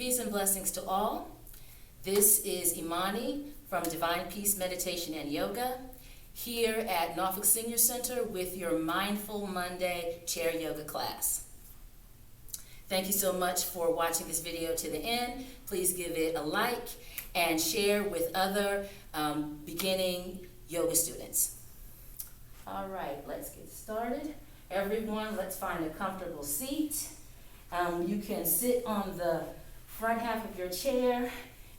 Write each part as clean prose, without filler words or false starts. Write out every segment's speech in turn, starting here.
Peace and blessings to all. This is Imani from Divine Peace Meditation and Yoga here at Norfolk Senior Center with your Mindful Monday chair yoga class. Thank you so much for watching this video to the end. Please give it a like and share with other beginning yoga students. All right, let's get started. Everyone, let's find a comfortable seat. You can sit on the front half of your chair.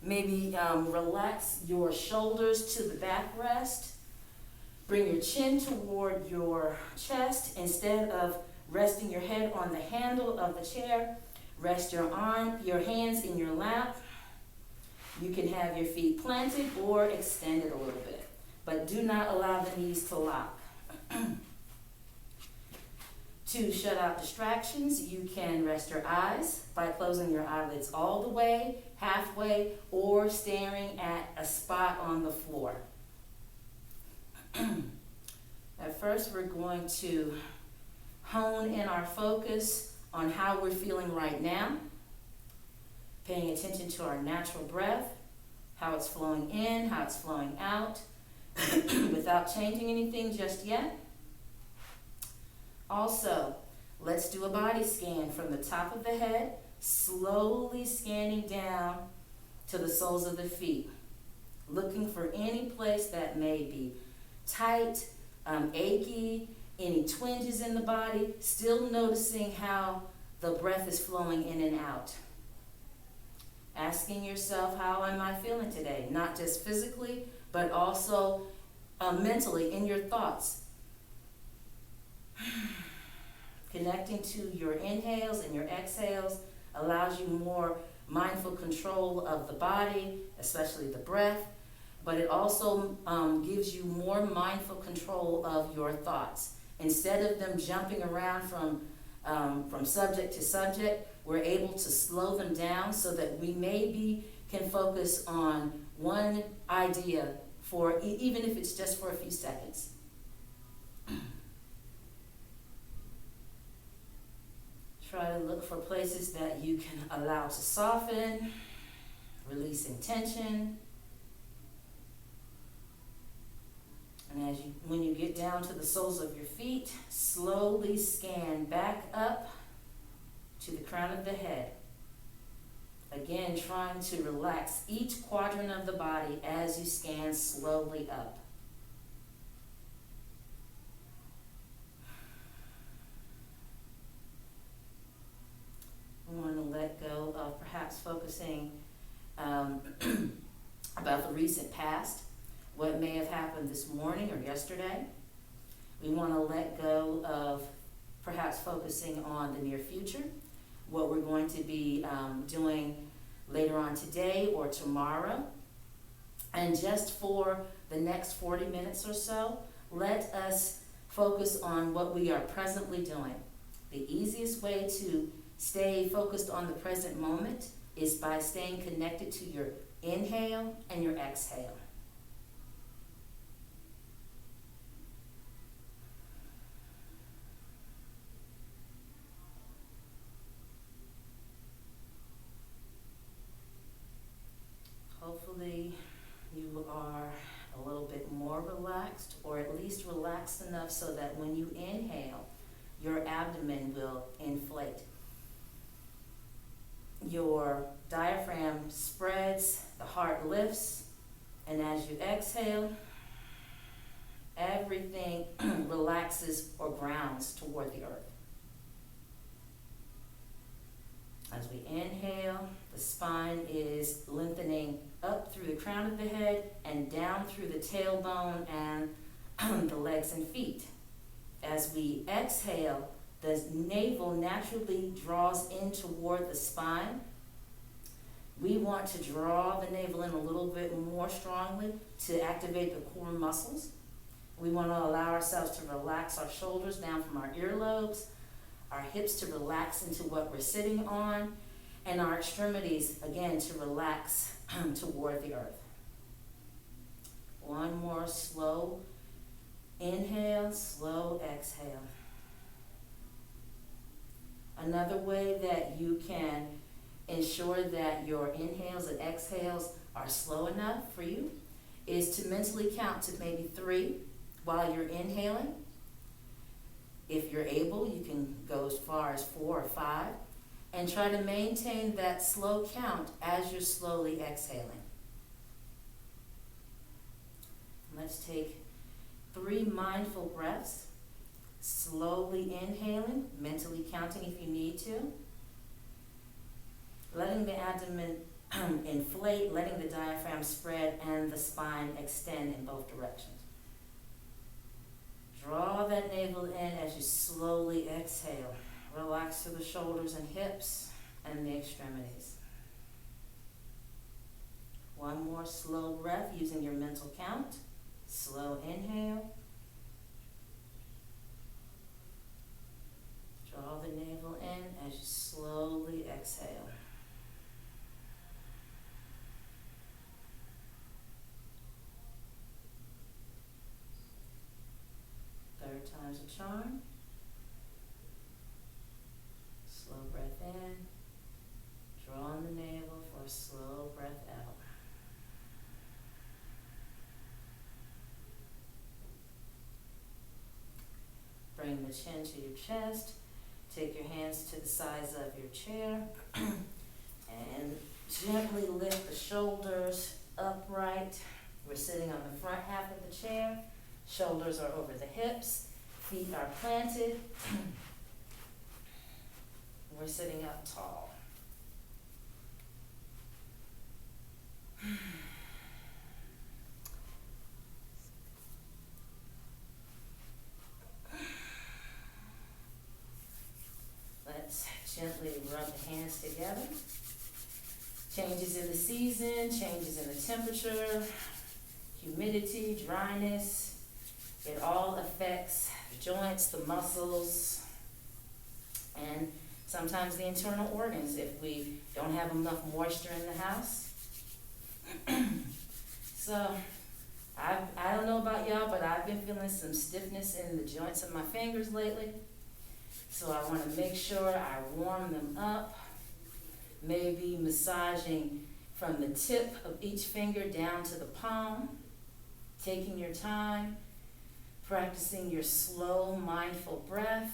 Maybe relax your shoulders to the backrest. Bring your chin toward your chest. Instead of resting your head on the handle of the chair, rest your hands in your lap. You can have your feet planted or extended a little bit, but do not allow the knees to lock. To shut out distractions, you can rest your eyes by closing your eyelids all the way, halfway, or staring at a spot on the floor. At first, we're going to hone in our focus on how we're feeling right now, paying attention to our natural breath, how it's flowing in, how it's flowing out, without changing anything just yet. Also, let's do a body scan from the top of the head, slowly scanning down to the soles of the feet, looking for any place that may be tight, achy, any twinges in the body, still noticing how the breath is flowing in and out. Asking yourself, how am I feeling today? Not just physically, but also mentally in your thoughts. Connecting to your inhales and your exhales allows you more mindful control of the body, especially the breath, but it also gives you more mindful control of your thoughts. Instead of them jumping around from subject to subject, we're able to slow them down so that we maybe can focus on one idea for even if it's just for a few seconds. Try to look for places that you can allow to soften, releasing tension. And when you get down to the soles of your feet, slowly scan back up to the crown of the head. Again, trying to relax each quadrant of the body as you scan slowly up. We want to let go of perhaps focusing about the recent past, what may have happened this morning or yesterday. We want to let go of perhaps focusing on the near future, what we're going to be doing later on today or tomorrow. And just for the next 40 minutes or so, let us focus on what we are presently doing. The easiest way to stay focused on the present moment is by staying connected to your inhale and your exhale. Hopefully you are a little bit more relaxed, or at least relaxed enough so that when you inhale, your abdomen will inflate. Your diaphragm spreads, the heart lifts, and as you exhale, everything relaxes or grounds toward the earth. As we inhale, the spine is lengthening up through the crown of the head and down through the tailbone and the legs and feet. As we exhale, the navel naturally draws in toward the spine. We want to draw the navel in a little bit more strongly to activate the core muscles. We want to allow ourselves to relax our shoulders down from our earlobes, our hips to relax into what we're sitting on, and our extremities, again, to relax toward the earth. One more slow inhale, slow exhale. Another way that you can ensure that your inhales and exhales are slow enough for you, is to mentally count to maybe 3 while you're inhaling. If you're able, you can go as far as 4 or 5, and try to maintain that slow count as you're slowly exhaling. Let's take 3 mindful breaths, slowly inhaling, mentally counting if you need to, letting the abdomen inflate, letting the diaphragm spread, and the spine extend in both directions. Draw that navel in as you slowly exhale. Relax through the shoulders and hips and the extremities. One more slow breath using your mental count. Slow inhale. Draw the navel in as you slowly exhale. Third time's a charm. Slow breath in. Draw on the navel for a slow breath out. Bring the chin to your chest. Take your hands to the sides of your chair and gently lift the shoulders upright. We're sitting on the front half of the chair. Shoulders are over the hips. Feet are planted. We're sitting up tall. Let's gently rub the hands together. Changes in the season, changes in the temperature, humidity, dryness. It all affects the joints, the muscles, and sometimes the internal organs if we don't have enough moisture in the house. So, I don't know about y'all, but I've been feeling some stiffness in the joints of my fingers lately. So I want to make sure I warm them up, maybe massaging from the tip of each finger down to the palm, taking your time, practicing your slow, mindful breath,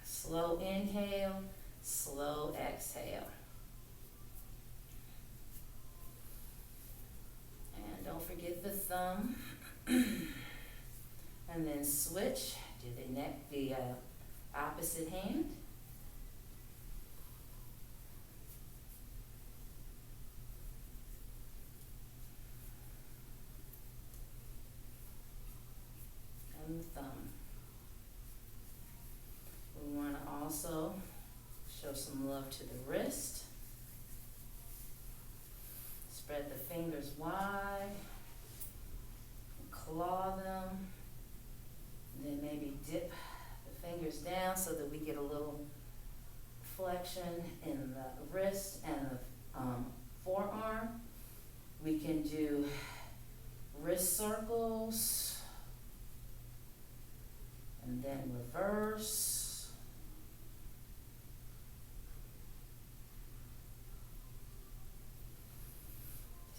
slow inhale, slow exhale. And don't forget the thumb. And then switch to the opposite hand. And the thumb. We want to also show some love to the wrist. Spread the fingers wide. Claw them. And then maybe dip the fingers down so that we get a little flexion in the wrist and the forearm. We can do wrist circles and then reverse.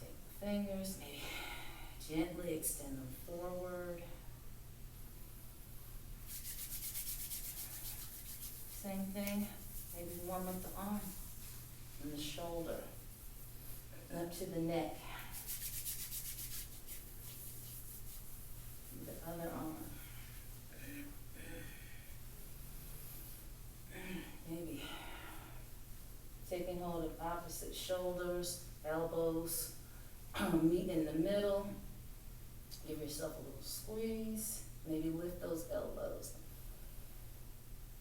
Take the fingers, maybe gently extend them forward. Same thing, maybe warm up the arm and the shoulder, and up to the neck. And the other arm. Maybe taking hold of opposite shoulders, elbows, meet in the middle. Give yourself a little squeeze. Maybe lift those elbows.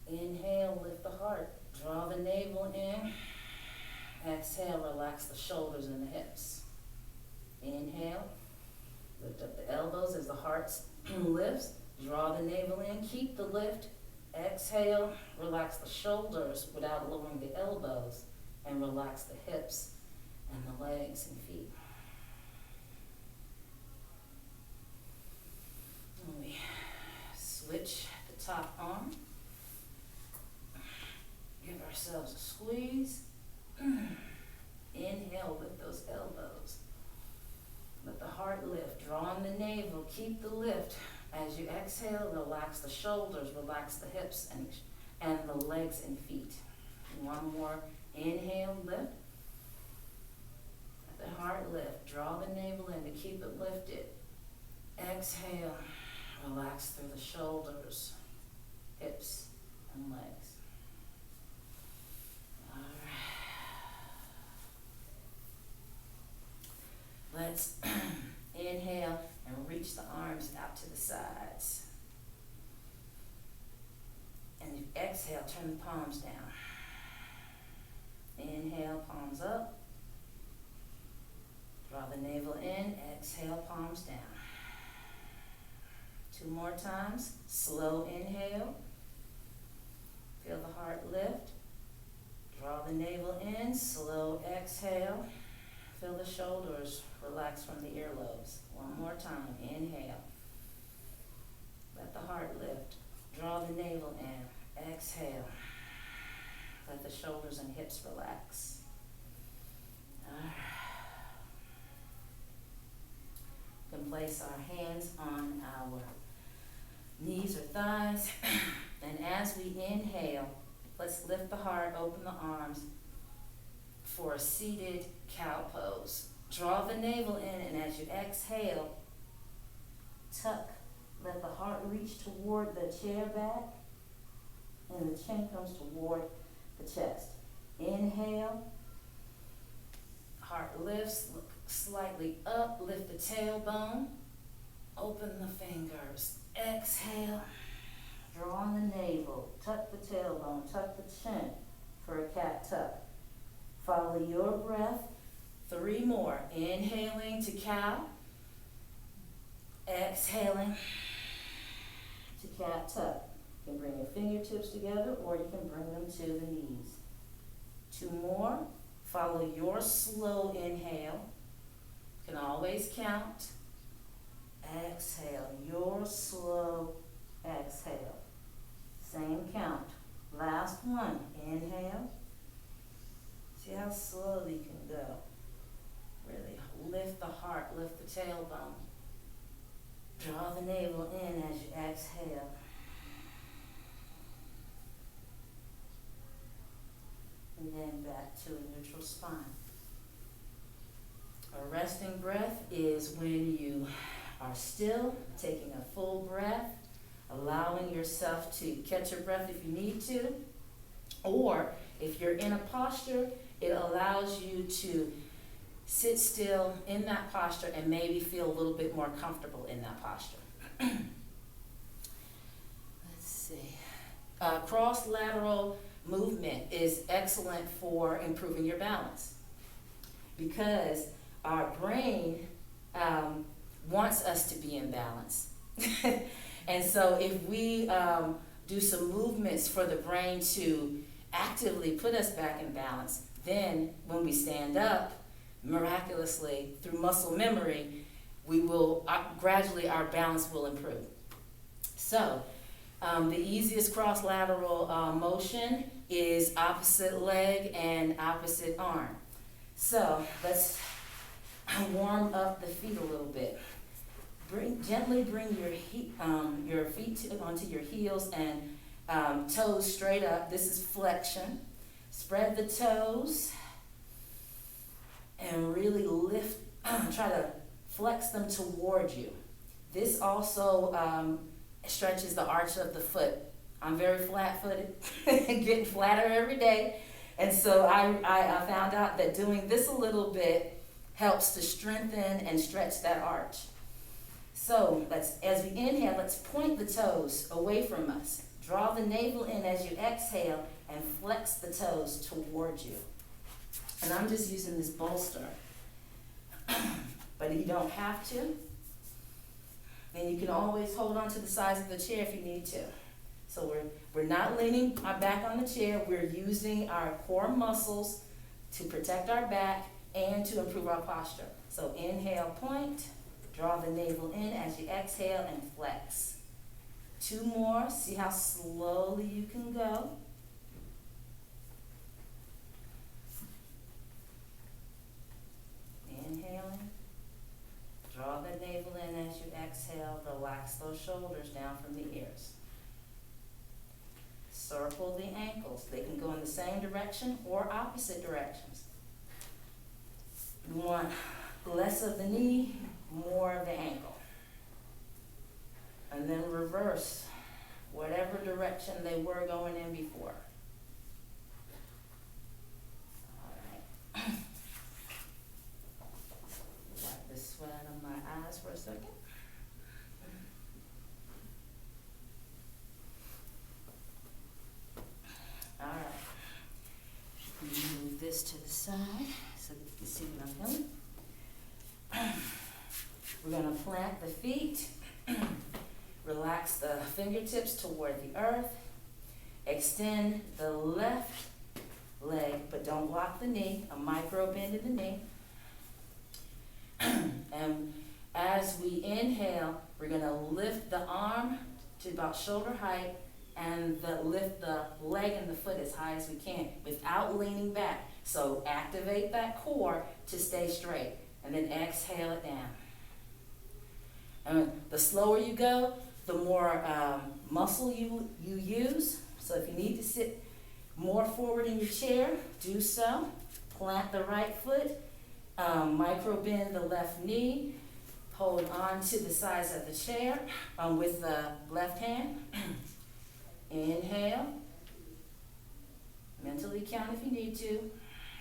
Inhale, lift the heart. Draw the navel in. Exhale, relax the shoulders and the hips. Inhale, lift up the elbows as the heart lifts. Draw the navel in, keep the lift. Exhale, relax the shoulders without lowering the elbows, and relax the hips and the legs and feet. And we switch the top arm. Give ourselves a squeeze. navel, keep the lift. As you exhale, relax the shoulders, relax the hips and the legs and feet. One more inhale, lift. Let the heart lift. Draw the navel in to keep it lifted. Exhale, relax through the shoulders, hips, and legs. All right. Let's inhale and reach the arms out to the sides. And you exhale, turn the palms down. Inhale, palms up. Draw the navel in, exhale, palms down. 2 more times. Slow inhale. Feel the heart lift. Draw the navel in, slow exhale. Feel the shoulders relax from the earlobes. 1 more time. Inhale. Let the heart lift. Draw the navel in. Exhale. Let the shoulders and hips relax. All right. We can place our hands on our knees or thighs. And as we inhale, let's lift the heart, open the arms for a seated cow pose. Draw the navel in, and as you exhale, tuck. Let the heart reach toward the chair back, and the chin comes toward the chest. Inhale, heart lifts, look slightly up, lift the tailbone, open the fingers. Exhale, draw the navel, tuck the tailbone, tuck the chin for a cat tuck. Follow your breath. 3 more. Inhaling to cow. Exhaling to cat tuck. You can bring your fingertips together or you can bring them to the knees. 2 more. Follow your slow inhale. You can always count. Exhale. Your slow exhale. Same count. Last one. Inhale. See how slowly you can go. Really lift the heart, lift the tailbone. Draw the navel in as you exhale. And then back to a neutral spine. A resting breath is when you are still, taking a full breath, allowing yourself to catch your breath if you need to, or if you're in a posture, it allows you to sit still in that posture and maybe feel a little bit more comfortable in that posture. Let's see. Cross-lateral movement is excellent for improving your balance because our brain wants us to be in balance. And so if we do some movements for the brain to actively put us back in balance, then when we stand up, miraculously, through muscle memory, we will gradually our balance will improve. So the easiest cross-lateral motion is opposite leg and opposite arm. So let's warm up the feet a little bit. Gently bring your feet onto your heels and toes straight up. This is flexion. Spread the toes and really lift, try to flex them toward you. This also stretches the arch of the foot. I'm very flat-footed, getting flatter every day. And so I found out that doing this a little bit helps to strengthen and stretch that arch. So as we inhale, let's point the toes away from us. Draw the navel in as you exhale and flex the toes toward you. And I'm just using this bolster. But you don't have to. And you can always hold on to the sides of the chair if you need to. So we're not leaning our back on the chair. We're using our core muscles to protect our back and to improve our posture. So inhale, point. Draw the navel in as you exhale and flex. 2 more. See how slowly you can go. Inhaling. Draw the navel in as you ankles. They can go in the same direction or opposite directions. You want less of the knee, more of the ankle. And then reverse whatever direction they were going in before. All right. Wipe the sweat out of my eyes for a second. All right. Move this to the side so that you can see what I'm doing. We're going to plant the feet. Relax the fingertips toward the earth. Extend the left leg, but don't block the knee. A micro bend in the knee. And as we inhale, we're going to lift the arm to about shoulder height and lift the leg and the foot as high as we can without leaning back. So activate that core to stay straight. And then exhale it down. And the slower you go, the more muscle you use. So if you need to sit more forward in your chair, do so. Plant the right foot. Micro bend the left knee. Hold on to the sides of the chair with the left hand. Inhale. Mentally count if you need to.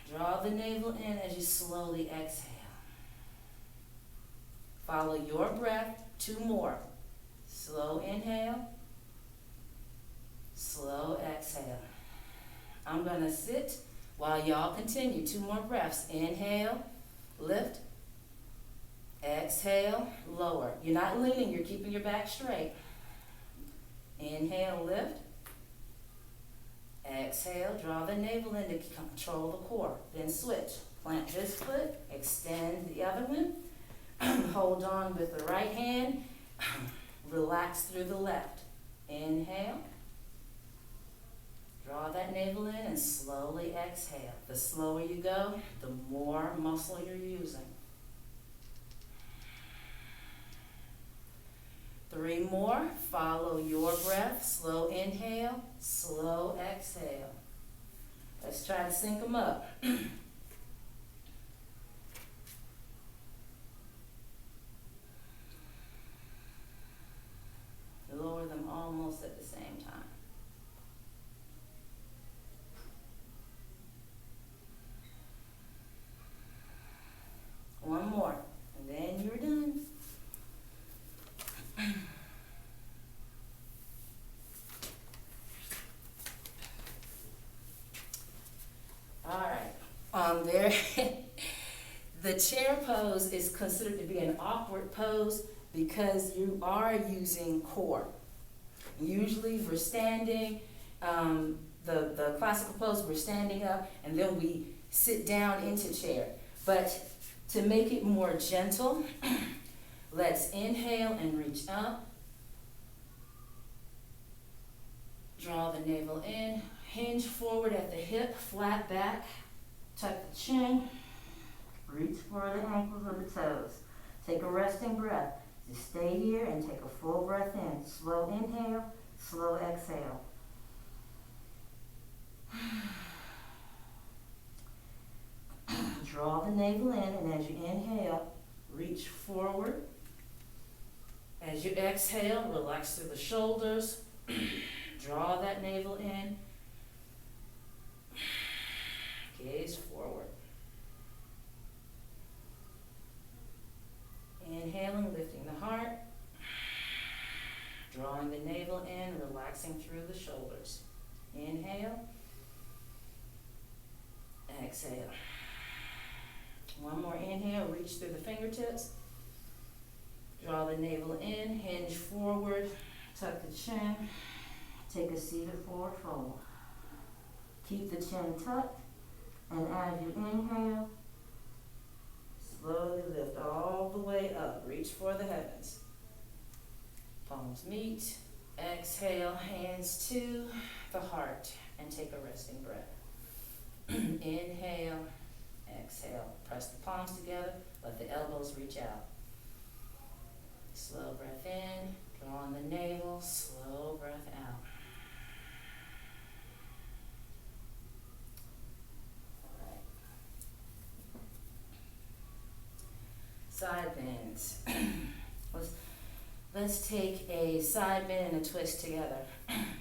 Draw the navel in as you slowly exhale. Follow your breath. 2 more. Slow inhale. Slow exhale. I'm going to sit while y'all continue. 2 more breaths. Inhale. Lift. Exhale. Lower. You're not leaning. You're keeping your back straight. Inhale. Lift. Exhale. Draw the navel in to control the core. Then switch. Plant this foot. Extend the other one. Hold on with the right hand. Relax through the left. Inhale. Draw that navel in and slowly exhale. The slower you go, the more muscle you're using. 3 more. Follow your breath. Slow inhale, slow exhale. Let's try to sync them up. Lower them almost at the same time. One more, and then you're done. All right. There. The chair pose is considered to be an awkward pose because you are using core. Usually we're standing, the classical pose, we're standing up, and then we sit down into chair. But to make it more gentle, let's inhale and reach up. Draw the navel in, hinge forward at the hip, flat back, tuck the chin, reach for the ankles or the toes. Take a resting breath. Just stay here and take a full breath in. Slow inhale, slow exhale. Draw the navel in, and as you inhale, reach forward. As you exhale, relax through the shoulders. Draw that navel in. Gaze forward. Inhaling, lifting the heart. Drawing the navel in, relaxing through the shoulders. Inhale. Exhale. One more inhale, reach through the fingertips. Draw the navel in, hinge forward, tuck the chin. Take a seated forward fold. Keep the chin tucked, and as you inhale, slowly lift all the way up. Reach for the heavens. Palms meet. Exhale, hands to the heart, and take a resting breath. Inhale, exhale. Press the palms together. Let the elbows reach out. Slow breath in. Draw on the navel. Slow breath out. side bends. Let's take a side bend and a twist together.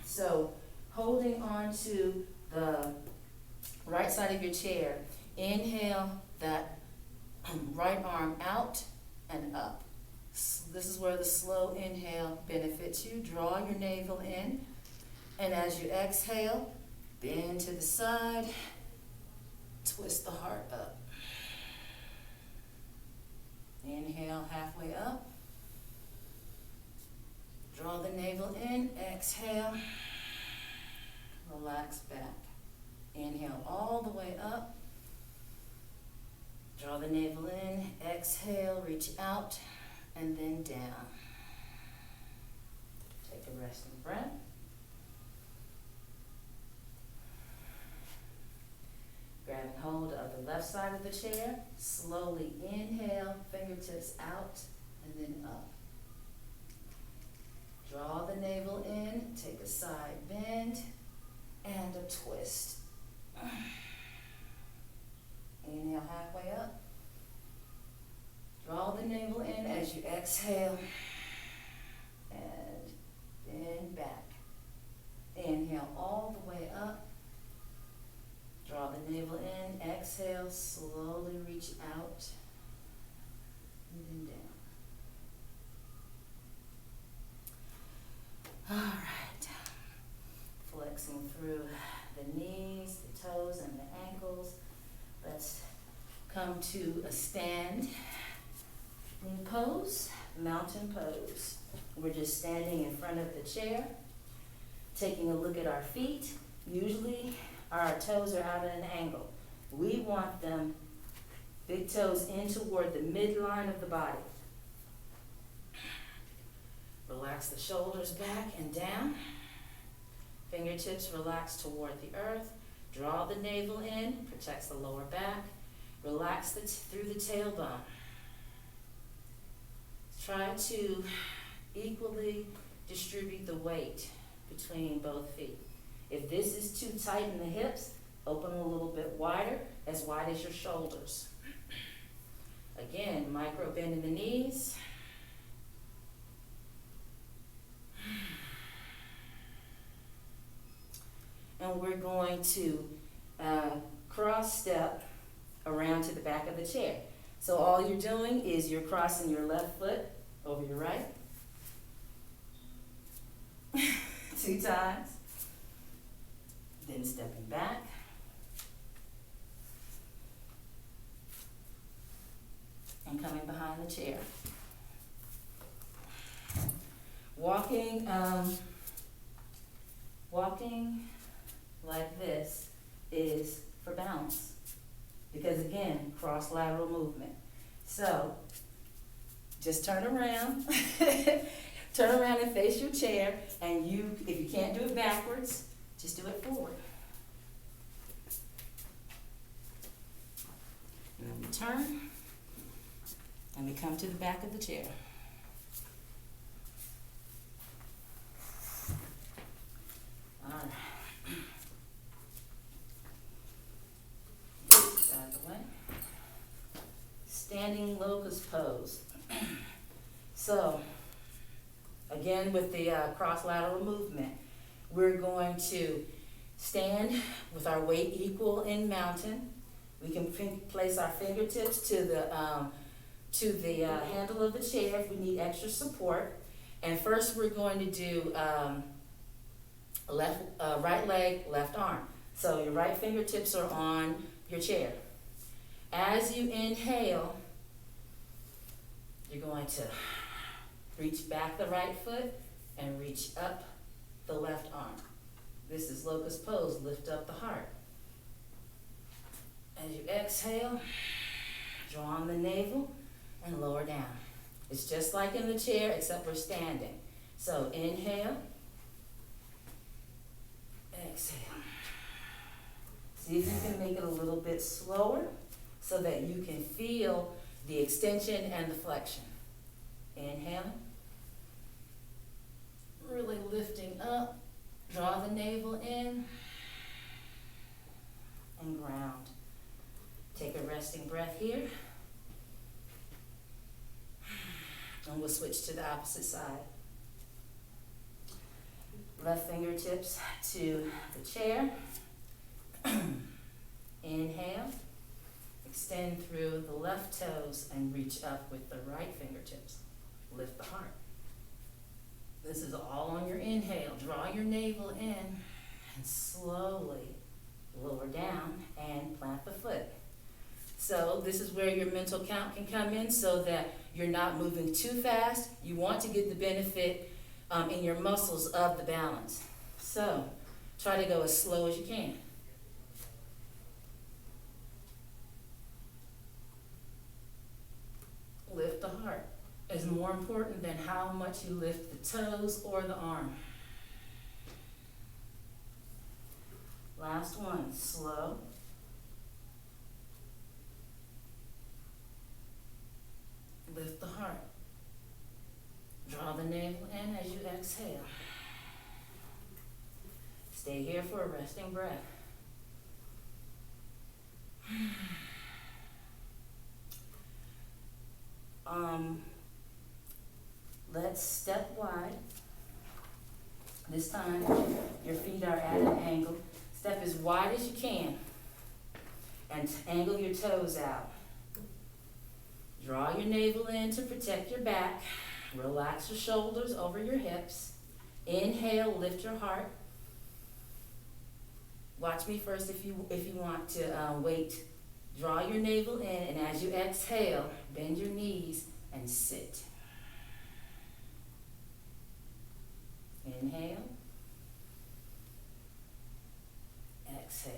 So holding on to the right side of your chair, inhale that right arm out and up. This is where the slow inhale benefits you. Draw your navel in, and as you exhale, bend to the side, twist the heart up. Inhale halfway up. Draw the navel in, exhale, relax back. Inhale all the way up. Draw the navel in, exhale, reach out, and then down. Take a resting breath. Grabbing hold of the left side of the chair, slowly inhale, fingertips out, and then up. Draw the navel in, take a side bend, and a twist. Inhale halfway up. Draw the navel in as you exhale, and bend back. Inhale all the way up. Draw the navel in, exhale, slowly reach out, and then down. All right, flexing through the knees, the toes, and the ankles. Let's come to a standing pose, mountain pose. We're just standing in front of the chair, taking a look at our feet. Usually our toes are out at an angle. We want them, big toes in toward the midline of the body. Relax the shoulders back and down. Fingertips relax toward the earth. Draw the navel in, protects the lower back. Relax through the tailbone. Try to equally distribute the weight between both feet. If this is too tight in the hips, open a little bit wider, as wide as your shoulders. Again, micro bend in the knees. And we're going to cross step around to the back of the chair. So all you're doing is you're crossing your left foot over your right. 2 times. Then stepping back. And coming behind the chair. Walking like this is for balance. Because again, cross lateral movement. So just turn around. Turn around and face your chair, and if you can't do it backwards, just do it forward. And then we turn, and we come to the back of the chair. All right. This out of the way. Standing locust pose. So, again, with the cross lateral movement, we're going to stand with our weight equal in mountain. We can place our fingertips to the handle of the chair if we need extra support. And first, we're going to do right leg, left arm. So your right fingertips are on your chair. As you inhale, you're going to reach back the right foot and reach up the left arm. This is locust pose, lift up the heart. As you exhale, draw on the navel and lower down. It's just like in the chair, except we're standing. So inhale, exhale. See if you can make it a little bit slower so that you can feel the extension and the flexion. Inhale. Really lifting up. Draw the navel in. And ground. Take a resting breath here. And we'll switch to the opposite side. Left fingertips to the chair. Inhale. Extend through the left toes and reach up with the right fingertips. Lift the heart. This is all on your inhale. Draw your navel in and slowly lower down and plant the foot. So this is where your mental count can come in so that you're not moving too fast. You want to get the benefit in your muscles of the balance. So try to go as slow as you can. Lift the heart is more important than how much you lift the toes or the arm. Last one, slow. Lift the heart. Draw the navel in as you exhale. Stay here for a resting breath. Let's step wide. This time, your feet are at an angle. Step as wide as you can and angle your toes out. Draw your navel in to protect your back. Relax your shoulders over your hips. Inhale, lift your heart. Watch me first if you want to wait. Draw your navel in, and as you exhale, bend your knees and sit. Inhale. Exhale.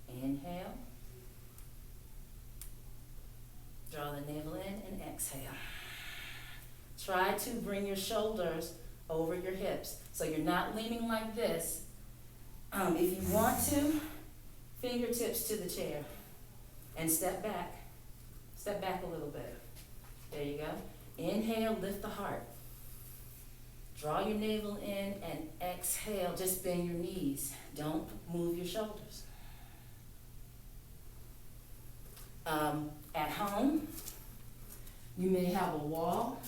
Inhale. Draw the navel in and exhale. Try to bring your shoulders over your hips. So you're not leaning like this. If you want to, fingertips to the chair and step back. Step back a little bit. There you go. Inhale, lift the heart. Draw your navel in and exhale. Just bend your knees. Don't move your shoulders. At home, you may have a wall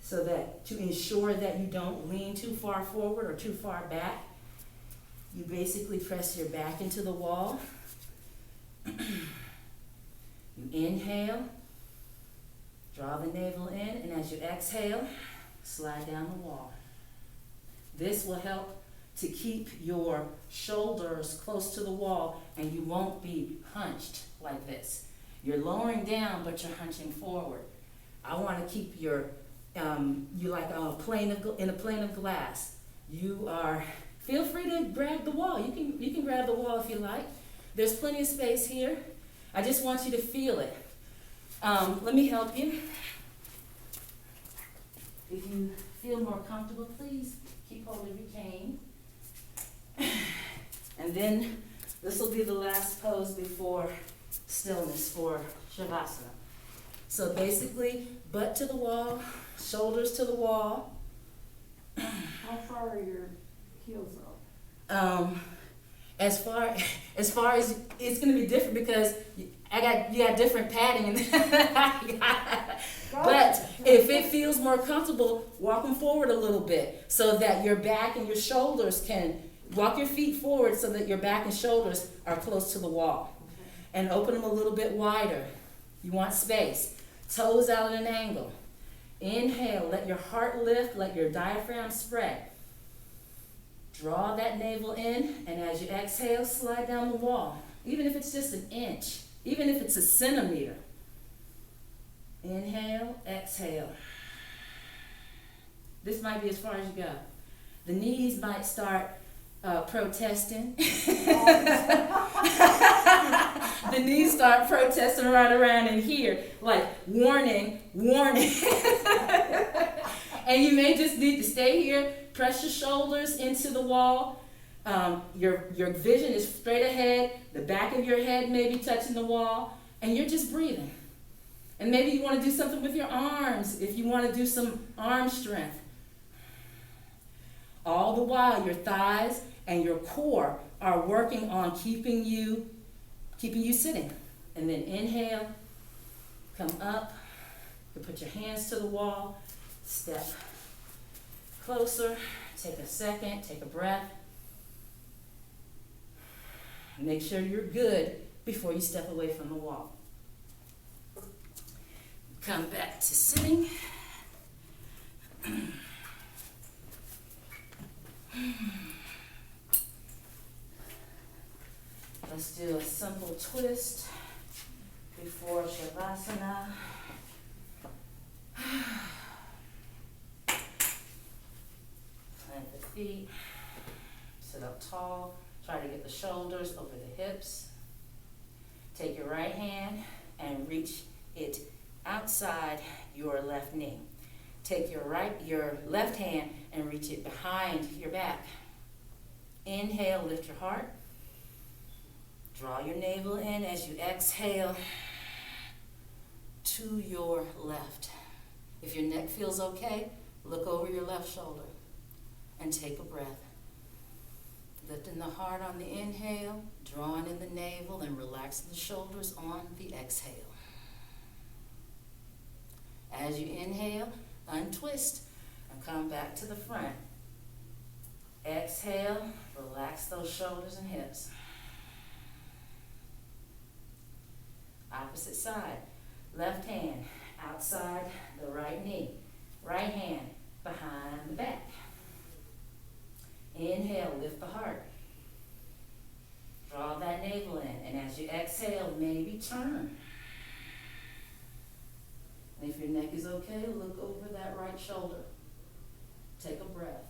so that to ensure that you don't lean too far forward or too far back, you basically press your back into the wall. You inhale, draw the navel in, and as you exhale, slide down the wall. This will help to keep your shoulders close to the wall, and you won't be hunched like this. You're lowering down, but you're hunching forward. I want to keep you're like in a plane of glass. Feel free to grab the wall. You can grab the wall if you like. There's plenty of space here. I just want you to feel it. Let me help you. If you feel more comfortable, please keep hold of your cane. And then this will be the last pose before stillness for Shavasana. So basically, butt to the wall, shoulders to the wall. How far are your heels up? As far as it's going to be different because you got different padding. But if it feels more comfortable, walk them forward a little bit so that your back and your shoulders can walk your feet forward so that your back and shoulders are close to the wall. And open them a little bit wider. You want space. Toes out at an angle. Inhale, let your heart lift, let your diaphragm spread. Draw that navel in, and as you exhale, slide down the wall. Even if it's just an inch, even if it's a centimeter. Inhale, exhale. This might be as far as you go. The knees might start protesting. The knees start protesting right around in here, like warning, warning. And you may just need to stay here, press your shoulders into the wall. Your vision is straight ahead. The back of your head may be touching the wall, and you're just breathing. And maybe you want to do something with your arms, if you want to do some arm strength. All the while, your thighs and your core are working on keeping you sitting. And then inhale, come up, you put your hands to the wall, step closer, take a second, take a breath. Make sure you're good before you step away from the wall. Come back to sitting. Let's do a simple twist before Shavasana. Plant the feet, sit up tall, try to get the shoulders over the hips. Take your right hand and reach it outside your left knee. Take your left hand and reach it behind your back. Inhale, lift your heart. Draw your navel in as you exhale to your left. If your neck feels okay, look over your left shoulder and take a breath. Lifting the heart on the inhale, drawing in the navel and relaxing the shoulders on the exhale. As you inhale, untwist and come back to the front. Exhale, relax those shoulders and hips. Opposite side. Left hand outside the right knee. Right hand behind the back. Inhale, lift the heart. Draw that navel in. And as you exhale, maybe turn. And if your neck is okay, look over that right shoulder. Take a breath.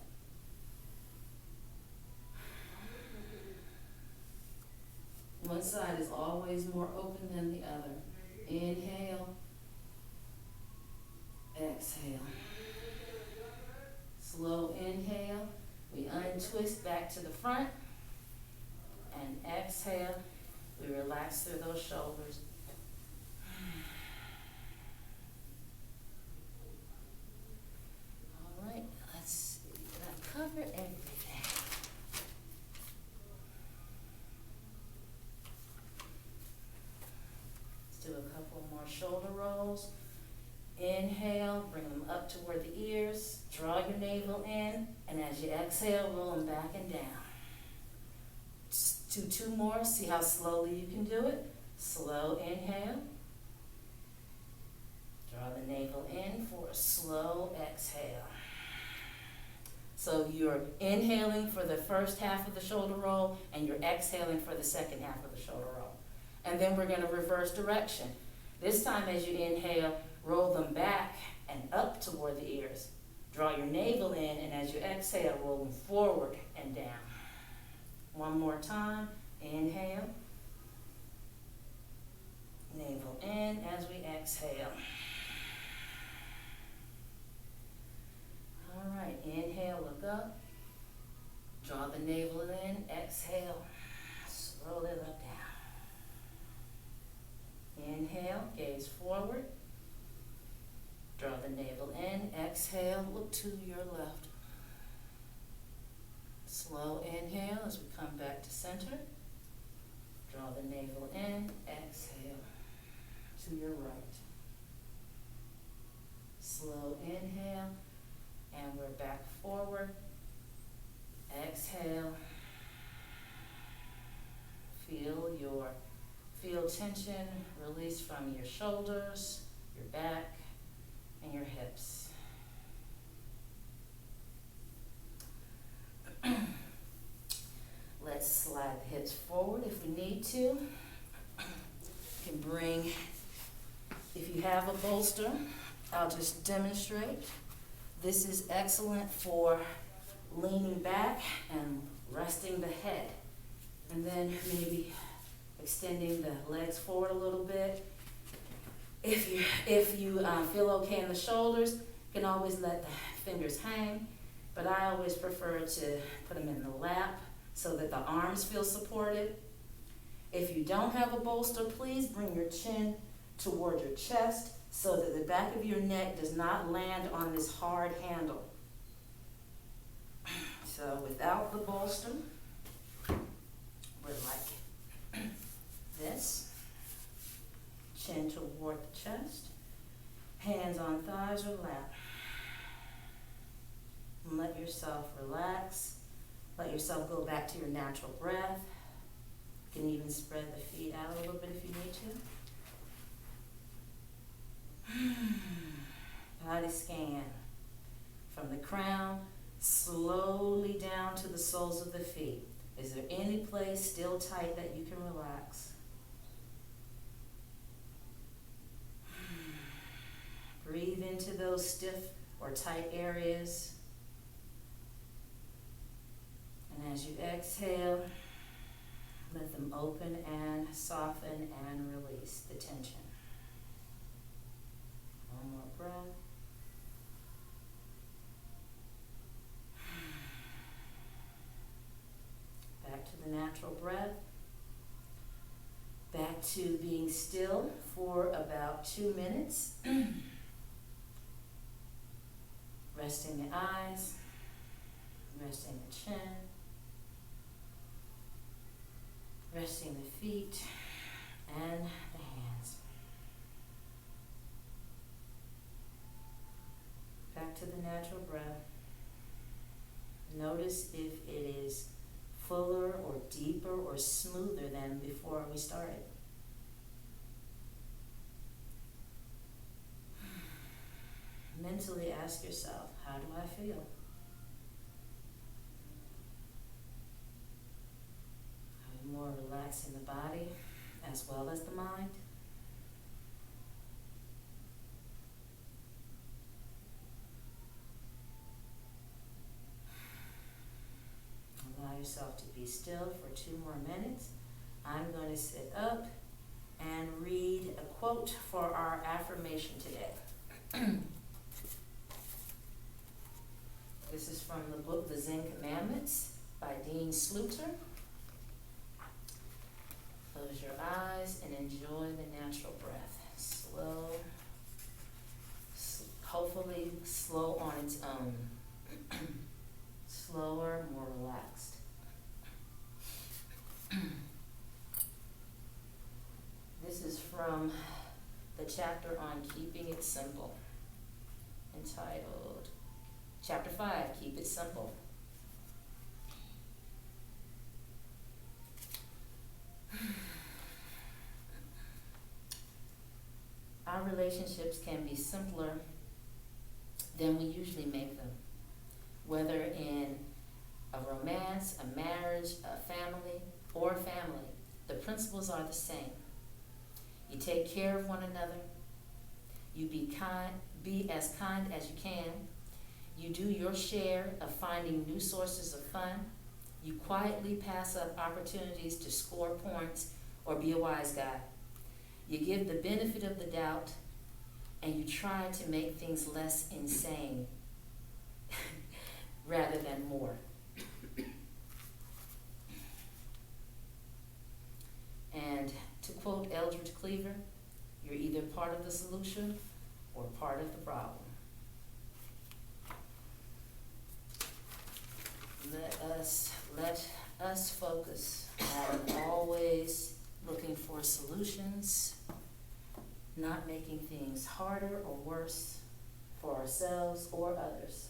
One side is always more open than the other. Inhale. Exhale. Slow inhale. We untwist back to the front. And exhale. We relax through those shoulders. All right, let's see. I've covered everything. Do a couple more shoulder rolls. Inhale, bring them up toward the ears. Draw your navel in, and as you exhale, roll them back and down. Just do two more. See how slowly you can do it. Slow inhale. Draw the navel in for a slow exhale. So you're inhaling for the first half of the shoulder roll, and you're exhaling for the second half of the shoulder roll. And then we're going to reverse direction. This time as you inhale, roll them back and up toward the ears. Draw your navel in, and as you exhale, roll them forward and down. One more time. Inhale. Navel in as we exhale. All right, inhale, look up. Draw the navel in, exhale. Slowly look down. Inhale, gaze forward. Draw the navel in, exhale, look to your left. Slow inhale as we come back to center. Draw the navel in, exhale, to your right. Slow inhale, and we're back forward. Exhale. Feel tension release from your shoulders, your back, and your hips. Let's slide the hips forward if we need to. You can bring, if you have a bolster, I'll just demonstrate. This is excellent for leaning back and resting the head. And then maybe extending the legs forward a little bit. If you feel okay in the shoulders, you can always let the fingers hang, but I always prefer to put them in the lap so that the arms feel supported. If you don't have a bolster, please bring your chin toward your chest so that the back of your neck does not land on this hard handle. So without the bolster, we're like this. eyes or lap. And let yourself relax. Let yourself go back to your natural breath. You can even spread the feet out a little bit if you need to. Body scan. From the crown, slowly down to the soles of the feet. Is there any place still tight that you can relax? Breathe into those stiff or tight areas. And as you exhale, let them open and soften and release the tension. One more breath. Back to the natural breath. Back to being still for about 2 minutes. Resting the eyes, resting the chin, resting the feet and the hands. Back to the natural breath. Notice if it is fuller or deeper or smoother than before we started. Mentally ask yourself, how do I feel? Are we more relaxed in the body as well as the mind? Allow yourself to be still for 2 more minutes. I'm going to sit up and read a quote for our affirmation today. This is from the book, The Zen Commandments by Dean Sluter. Close your eyes and enjoy the natural breath. Slow, hopefully slow on its own. Slower, more relaxed. This is from the chapter on keeping it simple, entitled Chapter 5, Keep It Simple. Our relationships can be simpler than we usually make them. Whether in a romance, a marriage, a family, or family, the principles are the same. You take care of one another. You be as kind as you can. You do your share of finding new sources of fun. You quietly pass up opportunities to score points or be a wise guy. You give the benefit of the doubt, and you try to make things less insane rather than more. And to quote Eldridge Cleaver, you're either part of the solution or part of the problem. Let us focus on always looking for solutions, not making things harder or worse for ourselves or others.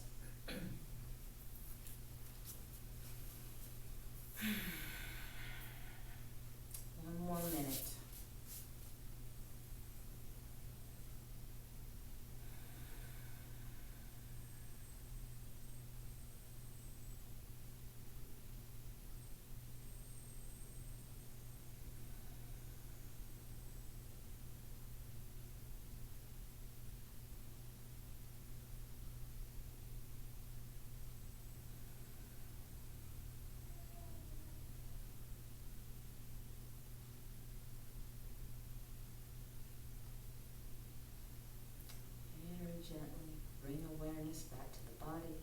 One more minute. Gently bring awareness back to the body.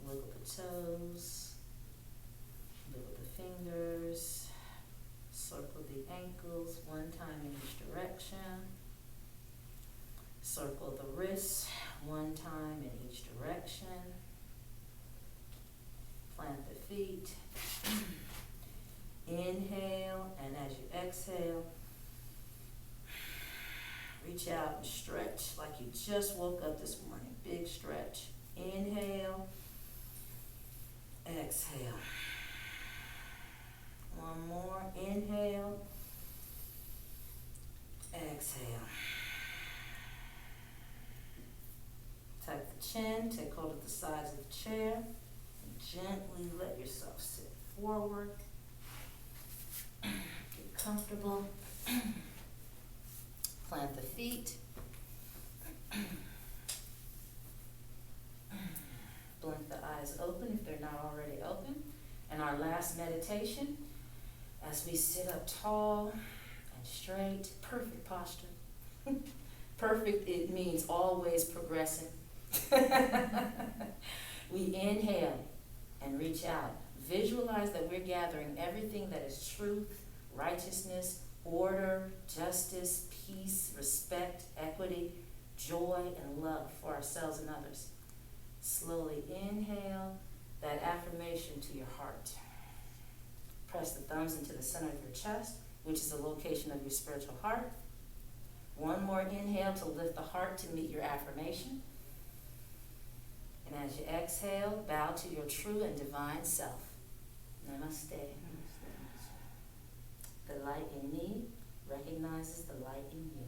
Wiggle the toes, wiggle the fingers, circle the ankles 1 time in each direction. Circle the wrists 1 time in each direction. Plant the feet. Inhale, and as you exhale, reach out and stretch like like you just woke up this morning. Big stretch. Inhale. Exhale. One more. Inhale. Exhale. Tuck the chin, take hold of the sides of the chair, and gently let yourself sit forward. Get comfortable. Plant the feet. Blink the eyes open if they're not already open. And our last meditation, as we sit up tall and straight, perfect posture. Perfect, it means always progressing. We inhale and reach out. Visualize that we're gathering everything that is truth, righteousness, order, justice, peace, respect, equity, joy, and love for ourselves and others. Slowly inhale that affirmation to your heart. Press the thumbs into the center of your chest, which is the location of your spiritual heart. One more inhale to lift the heart to meet your affirmation. And as you exhale, bow to your true and divine self. Namaste. The light in me recognizes the light in you.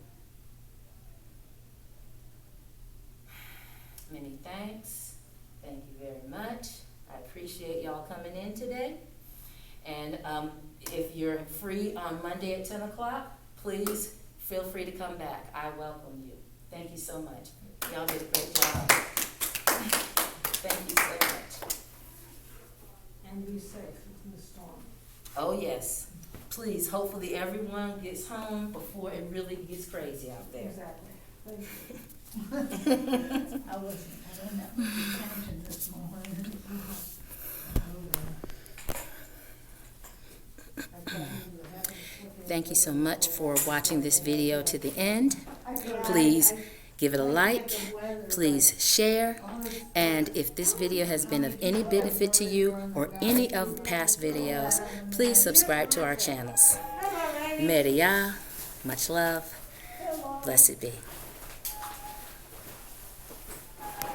Many thanks. Thank you very much. I appreciate y'all coming in today. And if you're free on Monday at 10 o'clock, please feel free to come back. I welcome you. Thank you so much. Y'all did a great job. Thank you so much. And be safe in the storm. Oh, yes. Please, hopefully everyone gets home before it really gets crazy out there. Exactly. Thank you. I don't know, attention this morning. Thank you so much for watching this video to the end. Please give it a like, please share, and if this video has been of any benefit to you or any of the past videos, please subscribe to our channels. Media, much love, blessed be.